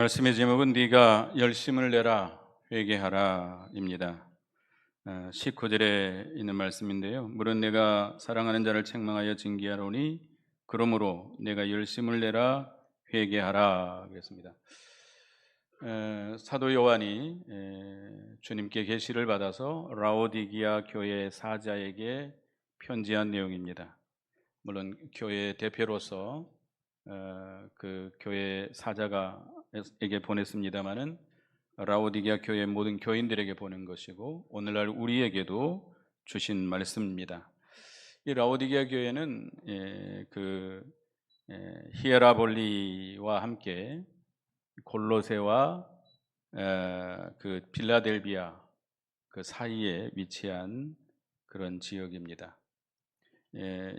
말씀의 제목은 네가 열심을 내라 회개하라입니다. 19절에 있는 말씀인데요. 물은 내가 사랑하는 자를 책망하여 징계하노니 그러므로 내가 열심을 내라 회개하라 그랬습니다. 사도 요한이 주님께 계시를 받아서 라오디기아 교회 사자에게 편지한 내용입니다. 물론 교회 대표로서 그 교회 사자가에게 보냈습니다마는 라오디게아 교회 모든 교인들에게 보낸 것이고 오늘날 우리에게도 주신 말씀입니다. 이 라오디게아 교회는 히에라볼리와 함께 골로새와 그 빌라델비아 그 사이에 위치한 그런 지역입니다.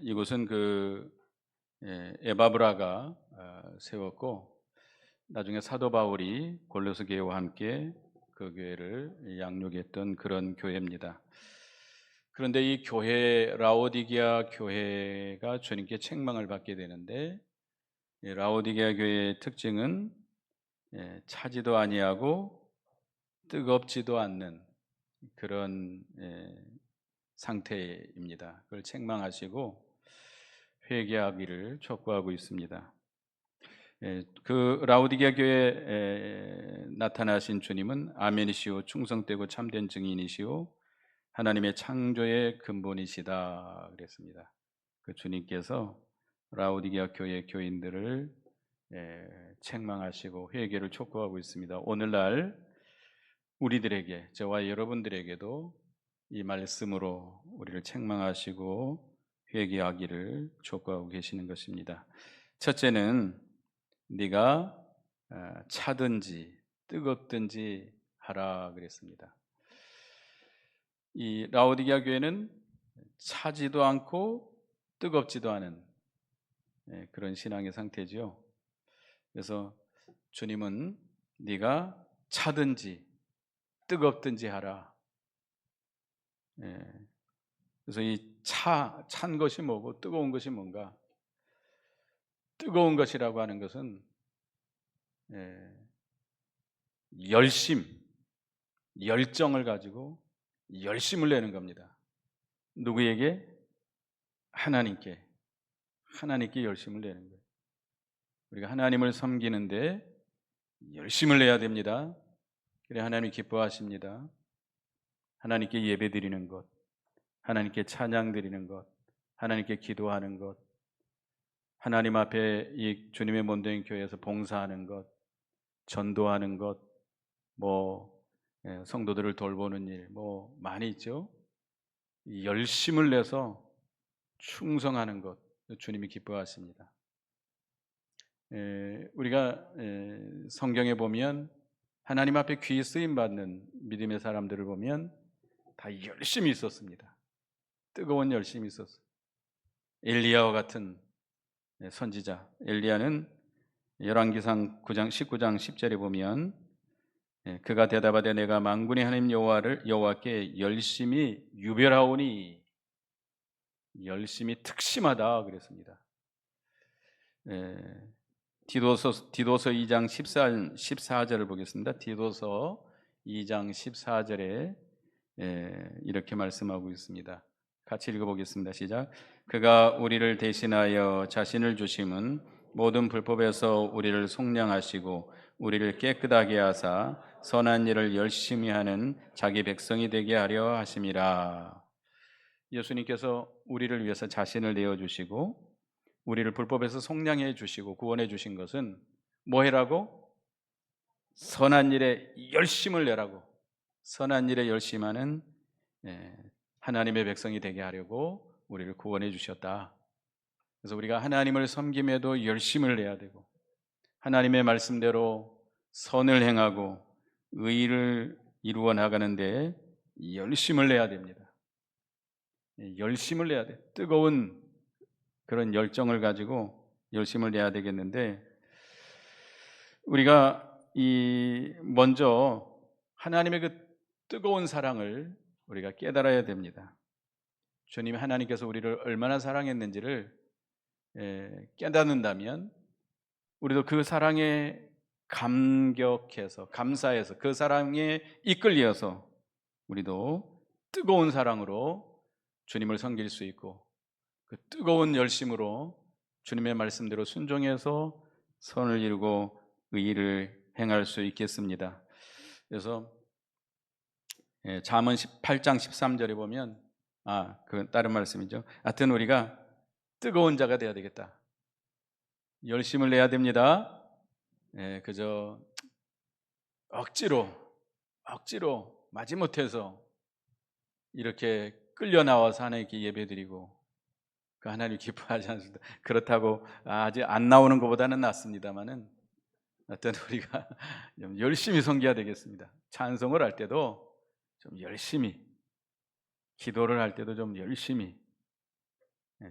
이곳은 에바브라가 세웠고 나중에 사도 바울이 골로새 교회와 함께 그 교회를 양육했던 그런 교회입니다. 그런데 이 교회 라오디게아 교회가 주님께 책망을 받게 되는데 이 라오디게아 교회의 특징은 차지도 아니하고 뜨겁지도 않는 그런 상태입니다. 그걸 책망하시고 회개하기를 촉구하고 있습니다. 그 라오디게아 교회에 나타나신 주님은 아멘이시오 충성되고 참된 증인이시오 하나님의 창조의 근본이시다 그랬습니다. 그 주님께서 라오디게아 교회 교인들을 책망하시고 회개를 촉구하고 있습니다. 오늘날 우리들에게 저와 여러분들에게도 이 말씀으로 우리를 책망하시고 회개하기를 촉구하고 계시는 것입니다. 첫째는 네가 차든지 뜨겁든지 하라 그랬습니다. 이 라오디게아 교회는 차지도 않고 뜨겁지도 않은 그런 신앙의 상태죠. 그래서 주님은 네가 차든지 뜨겁든지 하라. 그래서 이 찬 것이 뭐고 뜨거운 것이 뭔가? 뜨거운 것이라고 하는 것은 열심, 열정을 가지고 열심을 내는 겁니다. 누구에게? 하나님께. 하나님께 열심을 내는 거예요. 우리가 하나님을 섬기는데 열심을 내야 됩니다. 그래 하나님이 기뻐하십니다. 하나님께 예배드리는 것, 하나님께 찬양 드리는 것, 하나님께 기도하는 것, 하나님 앞에 이 주님의 몸된 교회에서 봉사하는 것, 전도하는 것, 성도들을 돌보는 일, 많이 있죠. 이 열심을 내서 충성하는 것, 주님이 기뻐하십니다. 우리가 성경에 보면 하나님 앞에 귀 쓰임 받는 믿음의 사람들을 보면 다 열심히 있었습니다. 뜨거운 열심이 있었어요. 엘리야와 같은 선지자 엘리야는 열왕기상 9장 19장 10절에 보면 그가 대답하되 내가 만군의 하나님 여호와께 열심히 유별하오니 열심히 특심하다 그랬습니다. 디도서 2장 14절을 보겠습니다. 디도서 2장 14절에 이렇게 말씀하고 있습니다. 같이 읽어보겠습니다. 시작. 그가 우리를 대신하여 자신을 주심은 모든 불법에서 우리를 속량하시고 우리를 깨끗하게 하사 선한 일을 열심히 하는 자기 백성이 되게 하려 하심이라. 예수님께서 우리를 위해서 자신을 내어주시고 우리를 불법에서 속량해 주시고 구원해 주신 것은 뭐 해라고? 선한 일에 열심을 내라고. 선한 일에 열심하는 하나님의 백성이 되게 하려고 우리를 구원해 주셨다. 그래서 우리가 하나님을 섬김에도 열심을 내야 되고 하나님의 말씀대로 선을 행하고 의를 이루어 나가는데 열심을 내야 됩니다. 열심을 내야 돼. 뜨거운 그런 열정을 가지고 열심을 내야 되겠는데 우리가 먼저 하나님의 그 뜨거운 사랑을 우리가 깨달아야 됩니다. 주님 하나님께서 우리를 얼마나 사랑했는지를 깨닫는다면 우리도 그 사랑의 감격해서 감사해서 그 사랑에 이끌려서 우리도 뜨거운 사랑으로 주님을 섬길 수 있고 그 뜨거운 열심으로 주님의 말씀대로 순종해서 선을 이루고 의를 행할 수 있겠습니다. 그래서 잠언 8장 13절에 보면 그 다른 말씀이죠. 하여튼 우리가 뜨거운 자가 되어야 되겠다. 열심을 내야 됩니다. 그저 억지로 마지못해서 이렇게 끌려 나와서 하나님께 예배드리고 그 하나님 기뻐하지 않습니다. 그렇다고 아직 안 나오는 것보다는 낫습니다만은 어떤 우리가 좀 열심히 섬겨야 되겠습니다. 찬송을 할 때도 좀 열심히, 기도를 할 때도 좀 열심히,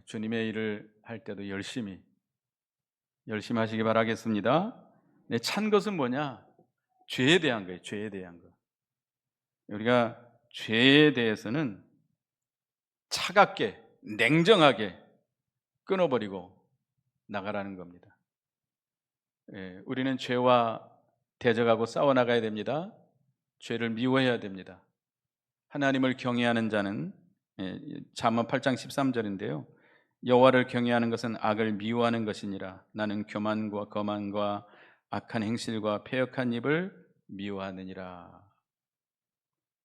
주님의 일을 할 때도 열심히 하시기 바라겠습니다. 찬 것은 뭐냐? 죄에 대한 거예요. 죄에 대한 거. 우리가 죄에 대해서는 차갑게, 냉정하게 끊어버리고 나가라는 겁니다. 우리는 죄와 대적하고 싸워나가야 됩니다. 죄를 미워해야 됩니다. 하나님을 경외하는 자는 잠언 8장 13절인데요. 여호와를 경외하는 것은 악을 미워하는 것이니라. 나는 교만과 거만과 악한 행실과 패역한 입을 미워하느니라.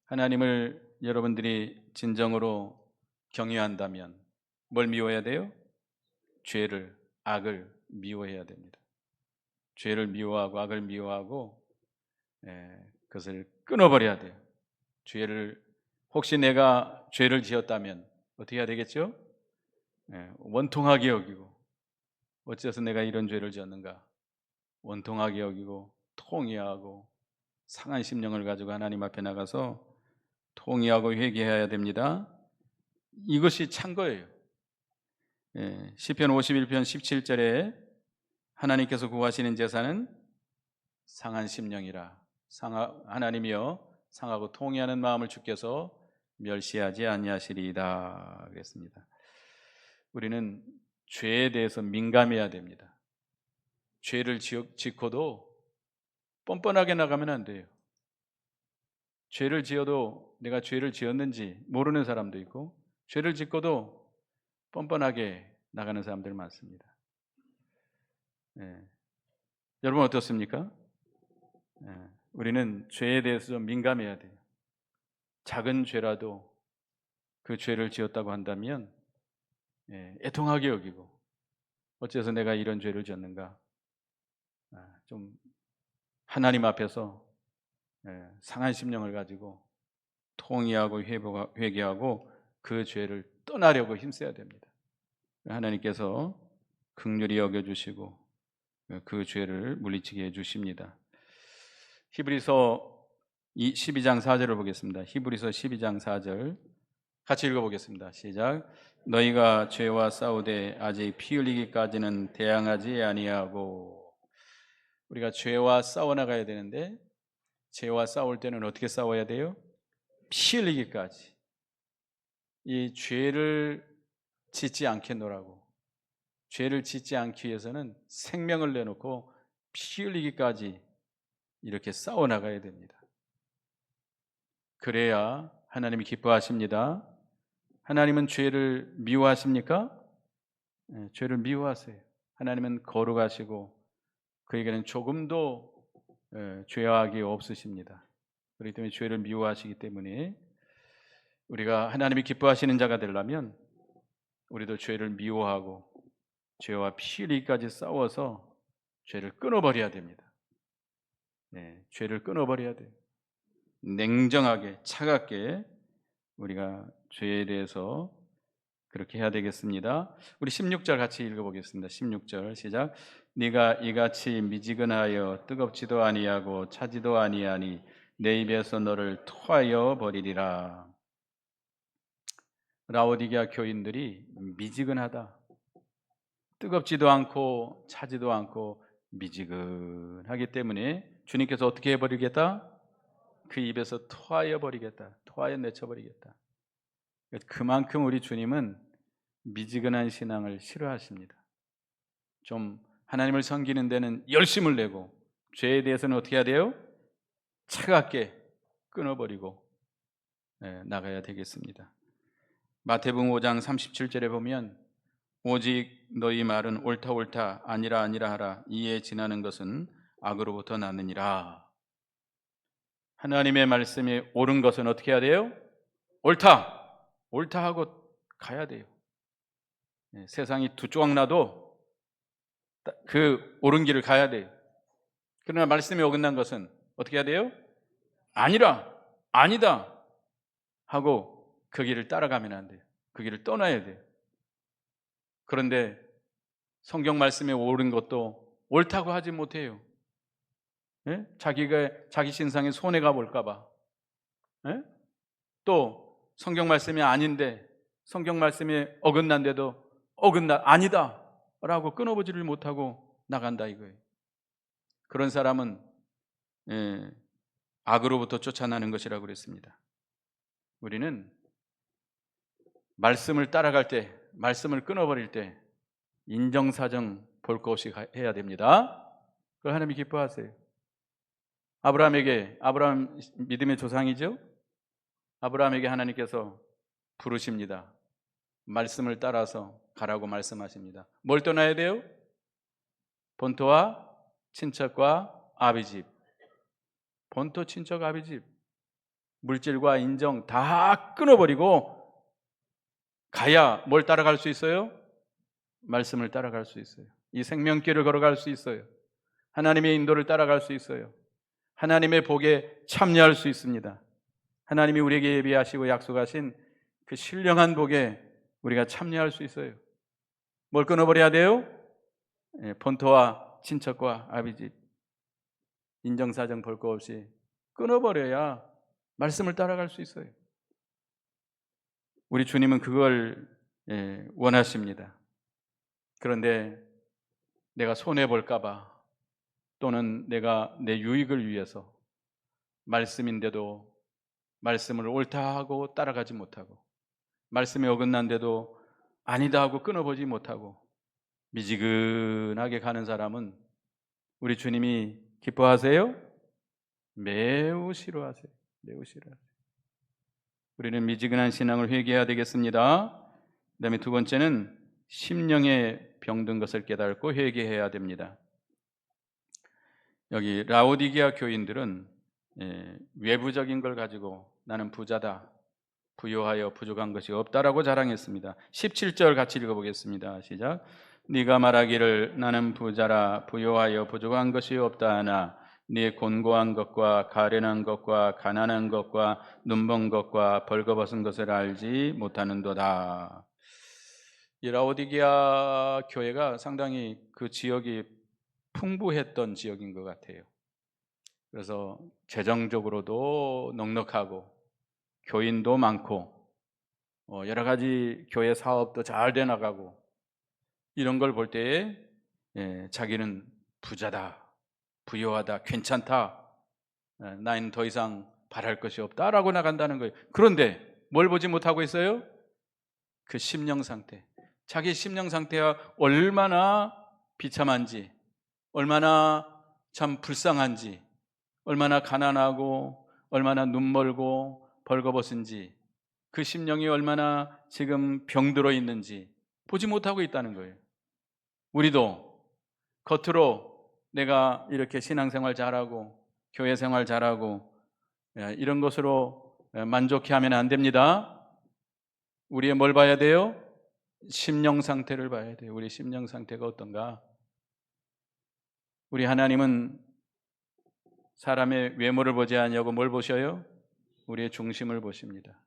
하나님을 여러분들이 진정으로 경외한다면 뭘 미워해야 돼요? 죄를, 악을 미워해야 됩니다. 죄를 미워하고 악을 미워하고 그것을 끊어버려야 돼요. 혹시 내가 죄를 지었다면 어떻게 해야 되겠죠? 원통하게 여기고, 어째서 내가 이런 죄를 지었는가? 원통하게 여기고 통회하고 상한 심령을 가지고 하나님 앞에 나가서 통회하고 회개해야 됩니다. 이것이 찬 거예요. 시편 51편 17절에 하나님께서 구하시는 제사는 상한 심령이라. 하나님이여 상하고 통회하는 마음을 주께서 멸시하지 아니하시리이다 그랬습니다. 우리는 죄에 대해서 민감해야 됩니다. 죄를 짓고도 뻔뻔하게 나가면 안 돼요. 죄를 지어도 내가 죄를 지었는지 모르는 사람도 있고, 죄를 짓고도 뻔뻔하게 나가는 사람들 많습니다. 여러분 어떻습니까? 우리는 죄에 대해서 좀 민감해야 돼요. 작은 죄라도 그 죄를 지었다고 한다면 애통하게 여기고, 어째서 내가 이런 죄를 지었는가? 좀 하나님 앞에서 상한 심령을 가지고 통회하고 회개하고 그 죄를 떠나려고 힘써야 됩니다. 하나님께서 긍휼히 여겨주시고 그 죄를 물리치게 해주십니다. 히브리서 12장 4절을 보겠습니다. 히브리서 12장 4절 같이 읽어보겠습니다. 시작. 너희가 죄와 싸우되 아직 피 흘리기까지는 대항하지 아니하고. 우리가 죄와 싸워나가야 되는데, 죄와 싸울 때는 어떻게 싸워야 돼요? 피 흘리기까지. 이 죄를 짓지 않겠노라고, 죄를 짓지 않기 위해서는 생명을 내놓고 피 흘리기까지 이렇게 싸워나가야 됩니다. 그래야 하나님이 기뻐하십니다. 하나님은 죄를 미워하십니까? 죄를 미워하세요. 하나님은 거룩하시고 그에게는 조금도 죄악이 없으십니다. 그렇기 때문에 죄를 미워하시기 때문에 우리가 하나님이 기뻐하시는 자가 되려면 우리도 죄를 미워하고 죄와 피 흘리기까지 싸워서 죄를 끊어버려야 됩니다. 죄를 끊어버려야 돼요. 냉정하게 차갑게 우리가 죄에 대해서 그렇게 해야 되겠습니다. 우리 16절 같이 읽어보겠습니다. 16절 시작. 네가 이같이 미지근하여 뜨겁지도 아니하고 차지도 아니하니 내 입에서 너를 토하여 버리리라. 라오디게아 교인들이 미지근하다, 뜨겁지도 않고 차지도 않고 미지근하기 때문에 주님께서 어떻게 해버리겠다? 그 입에서 토하여 버리겠다, 토하여 내쳐버리겠다. 그만큼 우리 주님은 미지근한 신앙을 싫어하십니다. 좀 하나님을 섬기는 데는 열심을 내고 죄에 대해서는 어떻게 해야 돼요? 차갑게 끊어버리고 나가야 되겠습니다. 마태복음 5장 37절에 보면 오직 너희 말은 옳다 옳다 아니라 아니라 하라. 이에 지나는 것은 악으로부터 나느니라. 하나님의 말씀이 옳은 것은 어떻게 해야 돼요? 옳다! 옳다 하고 가야 돼요. 세상이 두 조각 나도 그 옳은 길을 가야 돼요. 그러나 말씀이 어긋난 것은 어떻게 해야 돼요? 아니라, 아니다 하고 그 길을 따라가면 안 돼요. 그 길을 떠나야 돼요. 그런데 성경 말씀에 옳은 것도 옳다고 하지 못해요. 자기 신상에 손해가 볼까 봐. 또 성경 말씀이 아닌데 성경 말씀이 어긋난데도 아니다 라고 끊어보지를 못하고 나간다 이거예요. 그런 사람은 악으로부터 쫓아나는 것이라고 그랬습니다. 우리는 말씀을 따라갈 때, 말씀을 끊어버릴 때 인정사정 볼 것 없이 해야 됩니다. 그걸 하나님이 기뻐하세요. 아브라함 믿음의 조상이죠. 아브라함에게 하나님께서 부르십니다. 말씀을 따라서 가라고 말씀하십니다. 뭘 떠나야 돼요? 본토와 친척과 아비집. 본토, 친척, 아비집. 물질과 인정 다 끊어버리고 가야 뭘 따라갈 수 있어요? 말씀을 따라갈 수 있어요. 이 생명길을 걸어갈 수 있어요. 하나님의 인도를 따라갈 수 있어요. 하나님의 복에 참여할 수 있습니다. 하나님이 우리에게 예비하시고 약속하신 그 신령한 복에 우리가 참여할 수 있어요. 뭘 끊어버려야 돼요? 본토와 친척과 아비집 인정사정 볼 거 없이 끊어버려야 말씀을 따라갈 수 있어요. 우리 주님은 그걸 원하십니다. 그런데 내가 손해볼까 봐 또는 내가 내 유익을 위해서 말씀인데도 말씀을 옳다 하고 따라가지 못하고 말씀에 어긋난데도 아니다 하고 끊어보지 못하고 미지근하게 가는 사람은 우리 주님이 기뻐하세요? 매우 싫어하세요. 매우 싫어하세요. 우리는 미지근한 신앙을 회개해야 되겠습니다. 그 다음에 두 번째는 심령에 병든 것을 깨닫고 회개해야 됩니다. 여기 라오디게아 교인들은 외부적인 걸 가지고 나는 부자다, 부요하여 부족한 것이 없다라고 자랑했습니다. 17절 같이 읽어보겠습니다. 시작. 네가 말하기를 나는 부자라 부요하여 부족한 것이 없다 하나 네 곤고한 것과 가련한 것과 가난한 것과 눈먼 것과 벌거벗은 것을 알지 못하는도다. 이 라오디게아 교회가 상당히 그 지역이 풍부했던 지역인 것 같아요. 그래서 재정적으로도 넉넉하고 교인도 많고 여러 가지 교회 사업도 잘 돼 나가고 이런 걸 볼 때에 자기는 부자다, 부유하다, 괜찮다, 나는 더 이상 바랄 것이 없다라고 나간다는 거예요. 그런데 뭘 보지 못하고 있어요? 그 심령 상태. 자기 심령 상태가 얼마나 비참한지, 얼마나 참 불쌍한지, 얼마나 가난하고 얼마나 눈멀고 벌거벗은지, 그 심령이 얼마나 지금 병들어 있는지 보지 못하고 있다는 거예요. 우리도 겉으로 내가 이렇게 신앙생활 잘하고 교회 생활 잘하고 이런 것으로 만족해하면 안 됩니다. 우리의 뭘 봐야 돼요? 심령 상태를 봐야 돼요. 우리 심령 상태가 어떤가? 우리 하나님은 사람의 외모를 보지 않냐고 뭘 보셔요? 우리의 중심을 보십니다.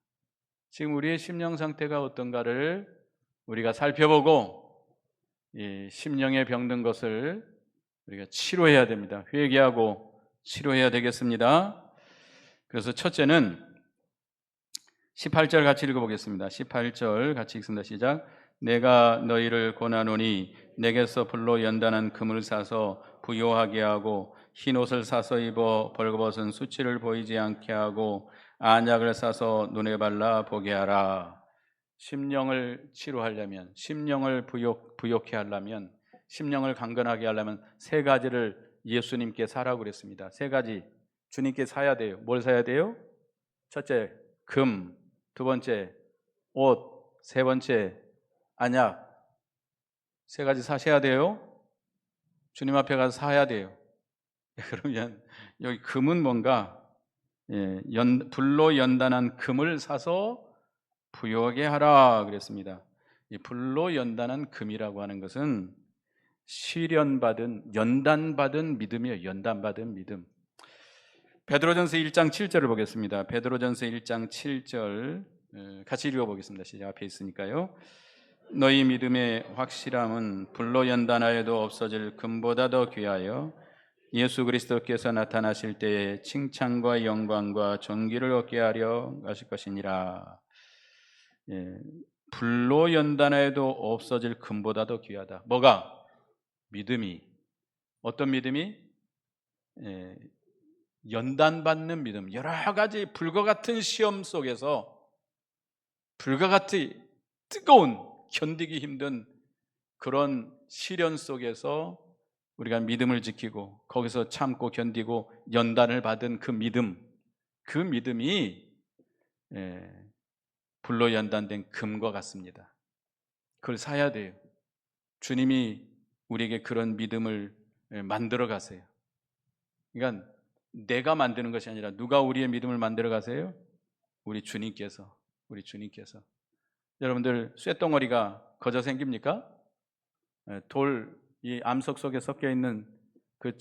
지금 우리의 심령 상태가 어떤가를 우리가 살펴보고 이 심령에 병든 것을 우리가 치료해야 됩니다. 회개하고 치료해야 되겠습니다. 그래서 첫째는 18절 같이 읽어보겠습니다. 18절 같이 읽습니다. 시작. 내가 너희를 권하노니 내게서 불로 연단한 금을 사서 부요하게 하고 흰 옷을 사서 입어 벌거벗은 수치를 보이지 않게 하고 안약을 사서 눈에 발라 보게 하라. 심령을 치료하려면, 심령을 부욕해 하려면, 심령을 강건하게 하려면 세 가지를 예수님께 사라고 그랬습니다. 세 가지 주님께 사야 돼요. 뭘 사야 돼요? 첫째, 금. 두 번째, 옷. 세 번째, 안약. 세 가지 사셔야 돼요. 주님 앞에 가서 사야 돼요. 그러면 여기 금은 뭔가 불로 연단한 금을 사서 부요하게 하라 그랬습니다. 이 불로 연단한 금이라고 하는 것은 시련받은 연단받은 믿음이에요. 연단받은 믿음. 베드로전서 1장 7절을 보겠습니다. 베드로전서 1장 7절 같이 읽어보겠습니다. 시작. 앞에 있으니까요. 너희 믿음의 확실함은 불로 연단하여도 없어질 금보다 더 귀하여 예수 그리스도께서 나타나실 때에 칭찬과 영광과 존귀를 얻게 하려 하실 것이니라. 불로 연단하여도 없어질 금보다 더 귀하다. 뭐가? 믿음이. 어떤 믿음이? 연단받는 믿음. 여러 가지 불과 같은 시험 속에서 불과 같이 뜨거운 견디기 힘든 그런 시련 속에서 우리가 믿음을 지키고 거기서 참고 견디고 연단을 받은 그 믿음, 그 믿음이 불로 연단된 금과 같습니다. 그걸 사야 돼요. 주님이 우리에게 그런 믿음을 만들어 가세요. 그러니까 내가 만드는 것이 아니라 누가 우리의 믿음을 만들어 가세요? 우리 주님께서. 여러분들 쇳덩어리가 거저 생깁니까? 이 암석 속에 섞여 있는 그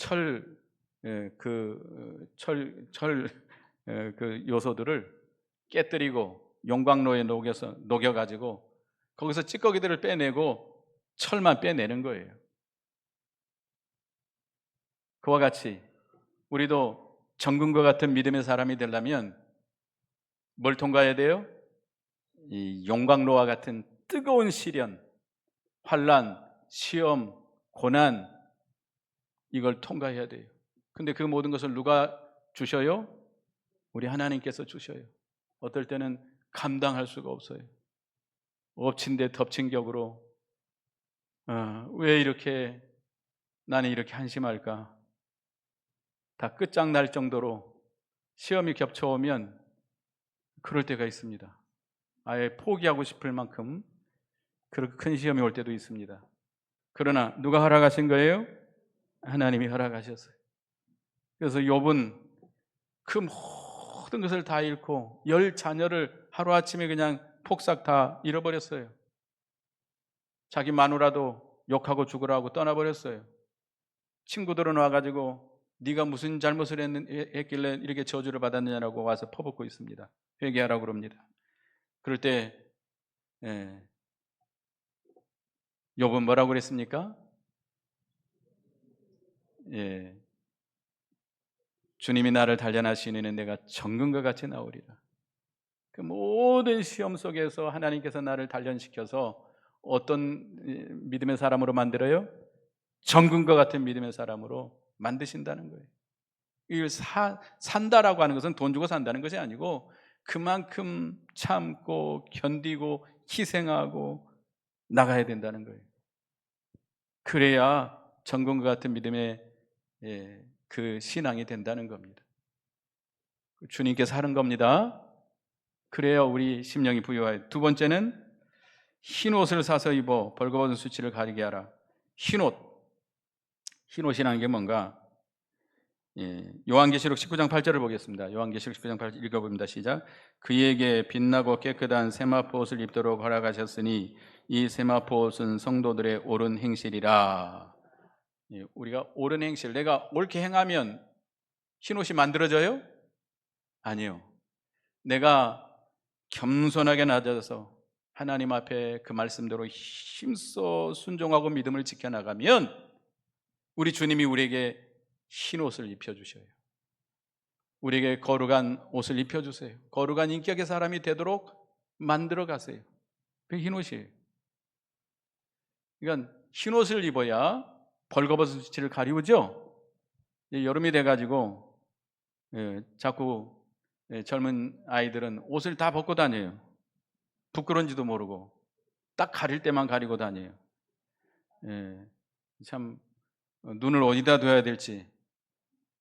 그 요소들을 깨뜨리고 용광로에 녹여가지고 거기서 찌꺼기들을 빼내고 철만 빼내는 거예요. 그와 같이 우리도 정금과 같은 믿음의 사람이 되려면 뭘 통과해야 돼요? 이 용광로와 같은 뜨거운 시련, 환난, 시험, 고난 이걸 통과해야 돼요. 근데 그 모든 것을 누가 주셔요? 우리 하나님께서 주셔요. 어떨 때는 감당할 수가 없어요. 엎친 데 덮친 격으로 왜 이렇게 나는 이렇게 한심할까? 다 끝장날 정도로 시험이 겹쳐오면 그럴 때가 있습니다. 아예 포기하고 싶을 만큼 그렇게 큰 시험이 올 때도 있습니다. 그러나 누가 허락하신 거예요? 하나님이 허락하셨어요. 그래서 욥은 그 모든 것을 다 잃고 10자녀를 하루아침에 그냥 폭삭 다 잃어버렸어요. 자기 마누라도 욕하고 죽으라고 떠나버렸어요. 친구들은 와가지고 네가 무슨 잘못을 했길래 이렇게 저주를 받았느냐고 와서 퍼붓고 있습니다. 회개하라고 그럽니다. 그럴 때 욥은 뭐라고 그랬습니까? 주님이 나를 단련하시는 내가 정금과 같이 나오리라. 그 모든 시험 속에서 하나님께서 나를 단련시켜서 어떤 믿음의 사람으로 만들어요? 정금과 같은 믿음의 사람으로 만드신다는 거예요. 이걸 산다라고 하는 것은 돈 주고 산다는 것이 아니고 그만큼 참고 견디고 희생하고 나가야 된다는 거예요. 그래야 정금과 같은 믿음의 그 신앙이 된다는 겁니다. 주님께서 하는 겁니다. 그래야 우리 심령이 부유해요. 두 번째는 흰 옷을 사서 입어 벌거벗은 수치를 가리게 하라. 흰옷이라는 게 뭔가? 요한계시록 19장 8절을 보겠습니다. 요한계시록 19장 8절 읽어봅니다. 시작. 그에게 빛나고 깨끗한 세마포 옷을 입도록 허락하셨으니 이 세마포 옷은 성도들의 옳은 행실이라. 우리가 옳은 행실, 내가 옳게 행하면 흰옷이 만들어져요? 아니요. 내가 겸손하게 낮아져서 하나님 앞에 그 말씀대로 힘써 순종하고 믿음을 지켜나가면 우리 주님이 우리에게 흰옷을 입혀주셔요. 우리에게 거룩한 옷을 입혀주세요. 거룩한 인격의 사람이 되도록 만들어 가세요. 그게 흰옷이에요. 그러니까 흰옷을 입어야 벌거벗은 수치를 가리우죠. 여름이 돼가지고 자꾸 젊은 아이들은 옷을 다 벗고 다녀요. 부끄러운지도 모르고 딱 가릴 때만 가리고 다녀요. 참 눈을 어디다 둬야 될지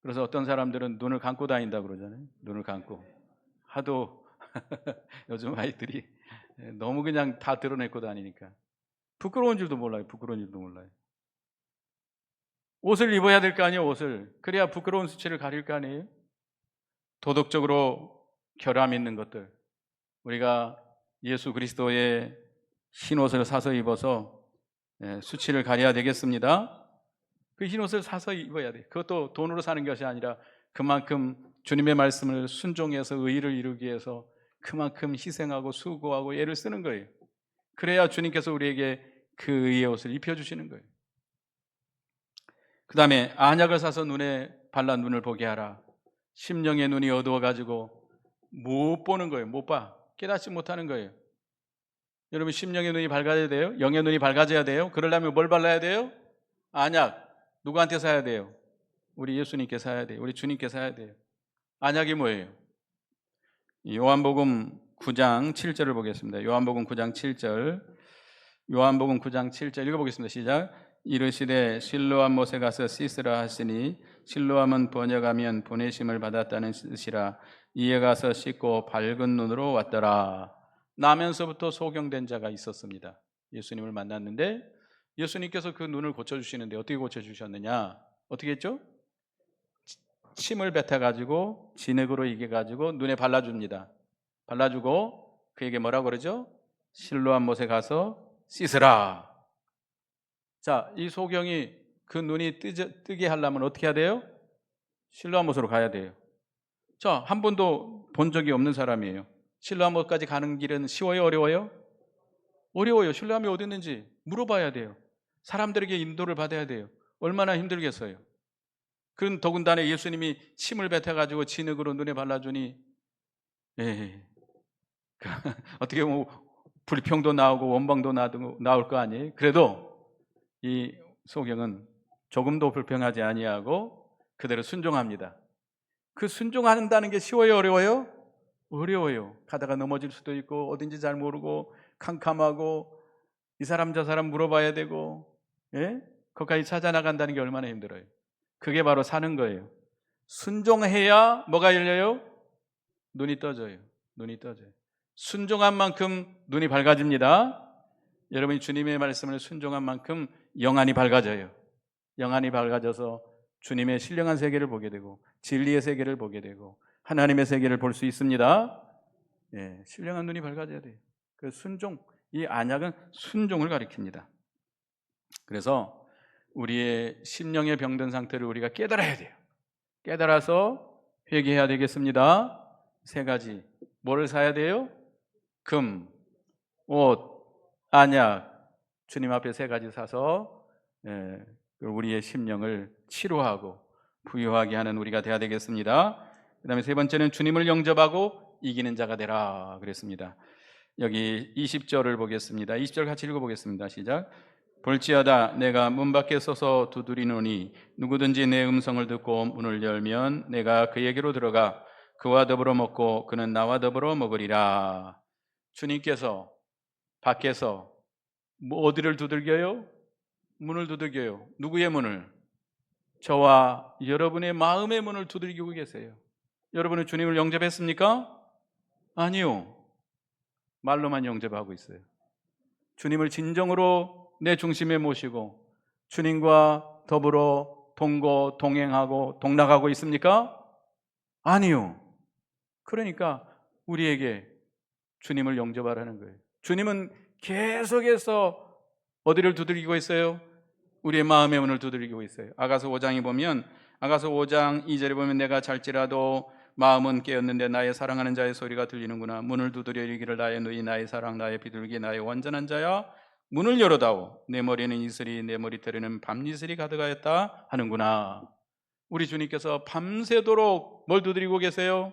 그래서 어떤 사람들은 눈을 감고 다닌다 그러잖아요. 눈을 감고. 하도 요즘 아이들이 너무 그냥 다 드러내고 다니니까 부끄러운 줄도 몰라요. 부끄러운 줄도 몰라요. 옷을 입어야 될 거 아니에요. 옷을. 그래야 부끄러운 수치를 가릴 거 아니에요. 도덕적으로 결함 있는 것들, 우리가 예수 그리스도의 흰 옷을 사서 입어서 수치를 가려야 되겠습니다. 그 흰 옷을 사서 입어야 돼. 그것도 돈으로 사는 것이 아니라 그만큼 주님의 말씀을 순종해서 의의를 이루기 위해서 그만큼 희생하고 수고하고 애를 쓰는 거예요. 그래야 주님께서 우리에게 그 의의 옷을 입혀주시는 거예요. 그 다음에 안약을 사서 눈에 발라 눈을 보게 하라. 심령의 눈이 어두워가지고 못 보는 거예요. 못 봐. 깨닫지 못하는 거예요. 여러분, 심령의 눈이 밝아져야 돼요. 영의 눈이 밝아져야 돼요. 그러려면 뭘 발라야 돼요? 안약. 누구한테 사야 돼요? 우리 예수님께 사야 돼요. 우리 주님께 사야 돼요. 안약이 뭐예요? 요한복음 9장 7절을 보겠습니다. 요한복음 9장 7절. 요한복음 9장 7절 읽어보겠습니다. 시작. 이르시되 실로암 못에 가서 씻으라 하시니, 실로암은 번역하면 보내심을 받았다는 뜻이라. 이에 가서 씻고 밝은 눈으로 왔더라. 나면서부터 소경된 자가 있었습니다. 예수님을 만났는데 예수님께서 그 눈을 고쳐주시는데 어떻게 고쳐주셨느냐? 어떻게 했죠? 침을 뱉어가지고 진흙으로 이겨가지고 눈에 발라줍니다. 발라주고 그에게 뭐라고 그러죠? 실로암 못에 가서 씻으라. 자, 이 소경이 그 눈이 뜨게 하려면 어떻게 해야 돼요? 실로암 못으로 가야 돼요. 자, 한 번도 본 적이 없는 사람이에요. 실로암 못까지 가는 길은 쉬워요? 어려워요? 어려워요. 실로암이 어디 있는지 물어봐야 돼요. 사람들에게 인도를 받아야 돼요. 얼마나 힘들겠어요. 그런 더군다나 예수님이 침을 뱉어가지고 진흙으로 눈에 발라주니 어떻게 보면 불평도 나오고 원망도 나올 거 아니에요. 그래도 이 소경은 조금도 불평하지 아니하고 그대로 순종합니다. 그 순종한다는 게 쉬워요? 어려워요? 어려워요. 가다가 넘어질 수도 있고 어딘지 잘 모르고 캄캄하고 이 사람 저 사람 물어봐야 되고 거기까지 찾아나간다는 게 얼마나 힘들어요. 그게 바로 사는 거예요. 순종해야 뭐가 열려요? 눈이 떠져요. 눈이 떠져요. 순종한 만큼 눈이 밝아집니다. 여러분이 주님의 말씀을 순종한 만큼 영안이 밝아져요. 영안이 밝아져서 주님의 신령한 세계를 보게 되고 진리의 세계를 보게 되고 하나님의 세계를 볼 수 있습니다. 신령한 눈이 밝아져야 돼요. 그 순종, 이 안약은 순종을 가리킵니다. 그래서 우리의 심령의 병든 상태를 우리가 깨달아야 돼요. 깨달아서 회개해야 되겠습니다. 세 가지. 뭐를 사야 돼요? 금, 옷, 안약. 주님 앞에 세 가지 사서 우리의 심령을 치료하고 부유하게 하는 우리가 되어야 되겠습니다. 그 다음에 세 번째는 주님을 영접하고 이기는 자가 되라 그랬습니다. 여기 20절을 보겠습니다. 20절 같이 읽어보겠습니다. 시작. 볼지어다 내가 문 밖에 서서 두드리노니 누구든지 내 음성을 듣고 문을 열면 내가 그에게로 들어가 그와 더불어 먹고 그는 나와 더불어 먹으리라. 주님께서 밖에서 어디를 두들겨요? 문을 두들겨요. 누구의 문을? 저와 여러분의 마음의 문을 두들기고 계세요. 여러분은 주님을 영접했습니까? 아니요. 말로만 영접하고 있어요. 주님을 진정으로 내 중심에 모시고 주님과 더불어 동거, 동행하고 동락하고 있습니까? 아니요. 그러니까 우리에게 주님을 영접하라는 거예요. 주님은 계속해서 어디를 두들기고 있어요? 우리의 마음의 문을 두들기고 있어요. 아가서 5장에 보면 아가서 5장 2절에 보면 내가 잘지라도 마음은 깨었는데 나의 사랑하는 자의 소리가 들리는구나. 문을 두드려 이르기를 나의 누이 나의 사랑 나의 비둘기 나의 완전한 자야 문을 열어다오. 내 머리는 이슬이 내 머리털에는 밤이슬이 가득하였다 하는구나. 우리 주님께서 밤새도록 뭘 두드리고 계세요?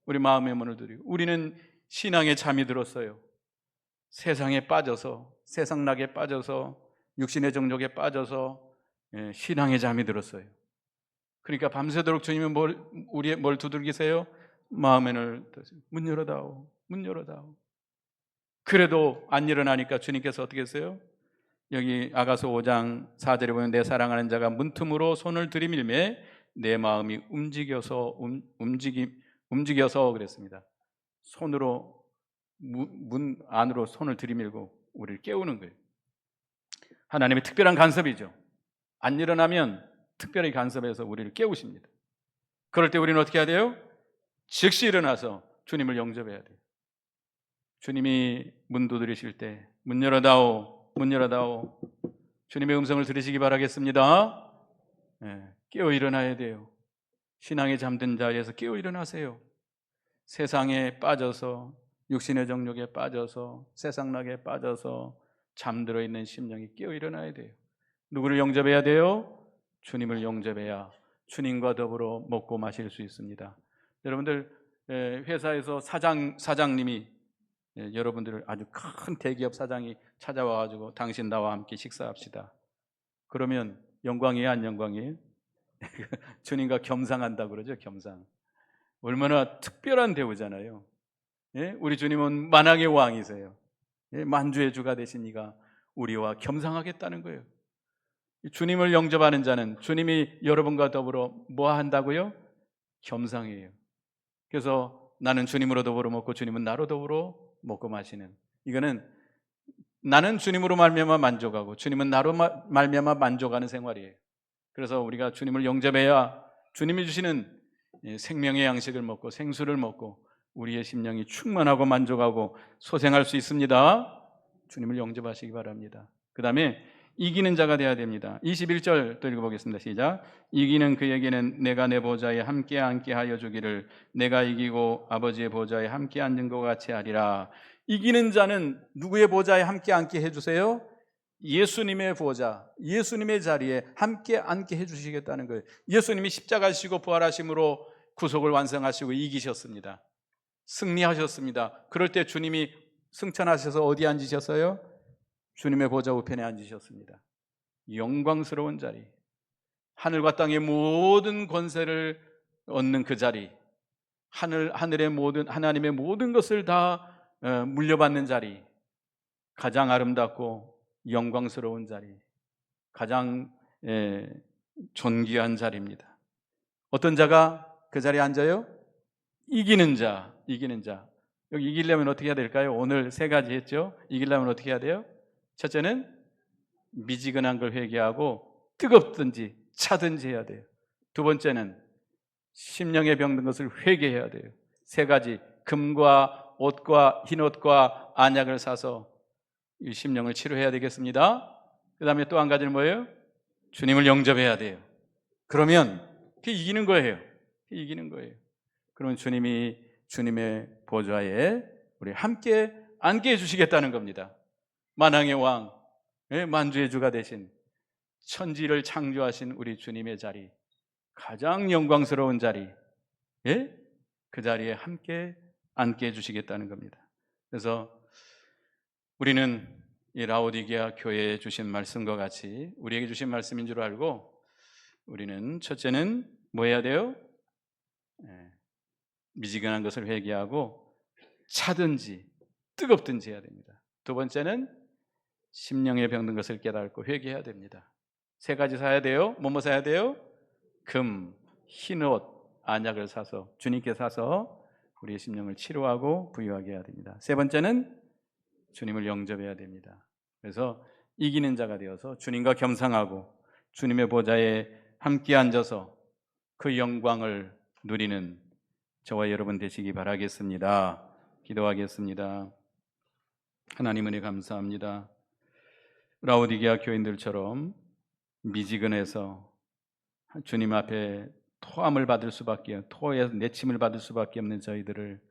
우리 마음의 문을 두드리고. 우리는 신앙에 잠이 들었어요. 세상에 빠져서 세상락에 빠져서 육신의 정욕에 빠져서 신앙에 잠이 들었어요. 그러니까 밤새도록 주님은 우리의 뭘 두들기세요? 마음의 문 열어다오. 문 열어다오. 그래도 안 일어나니까 주님께서 어떻게 했어요? 여기 아가서 5장 4절에 보면 내 사랑하는 자가 문틈으로 손을 들이밀매 내 마음이 움직여서 그랬습니다. 손으로 문 안으로 손을 들이밀고 우리를 깨우는 거예요. 하나님의 특별한 간섭이죠. 안 일어나면 특별히 간섭해서 우리를 깨우십니다. 그럴 때 우리는 어떻게 해야 돼요? 즉시 일어나서 주님을 영접해야 돼요. 주님이 문 두드리실 때 문 열어다오, 문 열어다오. 주님의 음성을 들으시기 바라겠습니다. 깨어 일어나야 돼요. 신앙에 잠든 자리에서 깨어 일어나세요. 세상에 빠져서, 육신의 정욕에 빠져서, 세상락에 빠져서 잠들어 있는 심령이 깨어 일어나야 돼요. 누구를 영접해야 돼요? 주님을 영접해야 주님과 더불어 먹고 마실 수 있습니다. 여러분들 회사에서 사장님이 여러분들을 아주 큰 대기업 사장이 찾아와가지고 당신 나와 함께 식사합시다. 그러면 영광이에요, 안 영광이에요? 주님과 겸상한다 그러죠. 겸상. 얼마나 특별한 대우잖아요. 우리 주님은 만왕의 왕이세요. 만주의 주가 되신 이가 우리와 겸상하겠다는 거예요. 주님을 영접하는 자는 주님이 여러분과 더불어 뭐 한다고요? 겸상해요. 그래서 나는 주님으로 더불어 먹고 주님은 나로 더불어 먹고 마시는, 이거는 나는 주님으로 말미암아 만족하고 주님은 나로 말미암아 만족하는 생활이에요. 그래서 우리가 주님을 영접해야 주님이 주시는 생명의 양식을 먹고 생수를 먹고 우리의 심령이 충만하고 만족하고 소생할 수 있습니다. 주님을 영접하시기 바랍니다. 그 다음에 이기는 자가 되어야 됩니다. 21절 또 읽어보겠습니다. 시작. 이기는 그에게는 내가 내 보좌에 함께 앉게 하여 주기를 내가 이기고 아버지의 보좌에 함께 앉은 것 같이 하리라. 이기는 자는 누구의 보좌에 함께 앉게 해주세요? 예수님의 보좌, 예수님의 자리에 함께 앉게 해주시겠다는 거예요. 예수님이 십자가 지시고 부활하심으로 구속을 완성하시고 이기셨습니다. 승리하셨습니다. 그럴 때 주님이 승천하셔서 어디 앉으셨어요? 주님의 보좌 우편에 앉으셨습니다. 영광스러운 자리, 하늘과 땅의 모든 권세를 얻는 그 자리, 하늘의 모든, 하나님의 모든 것을 다 물려받는 자리, 가장 아름답고 영광스러운 자리, 가장 존귀한 자리입니다. 어떤 자가 그 자리에 앉아요? 이기는 자, 이기는 자. 여기 이기려면 어떻게 해야 될까요? 오늘 세 가지 했죠? 이기려면 어떻게 해야 돼요? 첫째는 미지근한 걸 회개하고 뜨겁든지 차든지 해야 돼요. 두 번째는 심령에 병든 것을 회개해야 돼요. 세 가지, 금과 옷과 흰옷과 안약을 사서 이 심령을 치료해야 되겠습니다. 그 다음에 또 한 가지는 뭐예요? 주님을 영접해야 돼요. 그러면 그게 이기는 거예요. 그게 이기는 거예요. 그러면 주님이 주님의 보좌에 우리 함께 앉게 해주시겠다는 겁니다. 만왕의 왕, 만주의 주가 되신, 천지를 창조하신 우리 주님의 자리, 가장 영광스러운 자리, 그 자리에 함께 앉게 해주시겠다는 겁니다. 그래서 우리는 이 라오디게아 교회에 주신 말씀과 같이 우리에게 주신 말씀인 줄 알고, 우리는 첫째는 뭐 해야 돼요? 미지근한 것을 회개하고 차든지 뜨겁든지 해야 됩니다. 두 번째는 심령에 병든 것을 깨닫고 회개해야 됩니다. 세 가지 사야 돼요. 뭐뭐 사야 돼요? 금, 흰옷, 안약을 사서, 주님께 사서 우리의 심령을 치료하고 부유하게 해야 됩니다. 세 번째는 주님을 영접해야 됩니다. 그래서 이기는 자가 되어서 주님과 겸상하고 주님의 보좌에 함께 앉아서 그 영광을 누리는 저와 여러분 되시기 바라겠습니다. 기도하겠습니다. 하나님 은혜 감사합니다. 라오디게아 교인들처럼 미지근해서 주님 앞에 토함을 받을 수밖에, 토의 내침을 받을 수밖에 없는 저희들을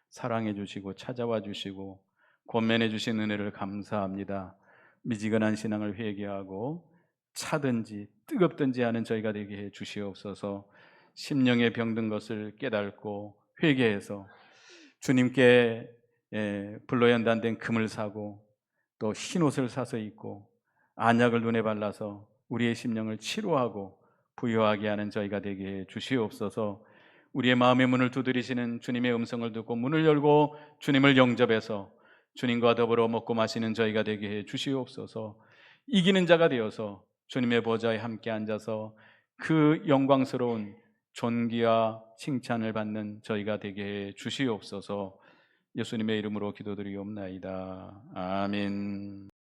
사랑해 주시고 찾아와 주시고 권면해 주신 은혜를 감사합니다. 미지근한 신앙을 회개하고 차든지 뜨겁든지 하는 저희가 되게 해 주시옵소서. 심령에 병든 것을 깨닫고 회개해서 주님께 불로연단된 금을 사고 또 흰옷을 사서 입고 안약을 눈에 발라서 우리의 심령을 치료하고 부유하게 하는 저희가 되게 해 주시옵소서. 우리의 마음의 문을 두드리시는 주님의 음성을 듣고 문을 열고 주님을 영접해서 주님과 더불어 먹고 마시는 저희가 되게 해 주시옵소서. 이기는 자가 되어서 주님의 보좌에 함께 앉아서 그 영광스러운 존귀와 칭찬을 받는 저희가 되게 해 주시옵소서. 예수님의 이름으로 기도드리옵나이다. 아멘.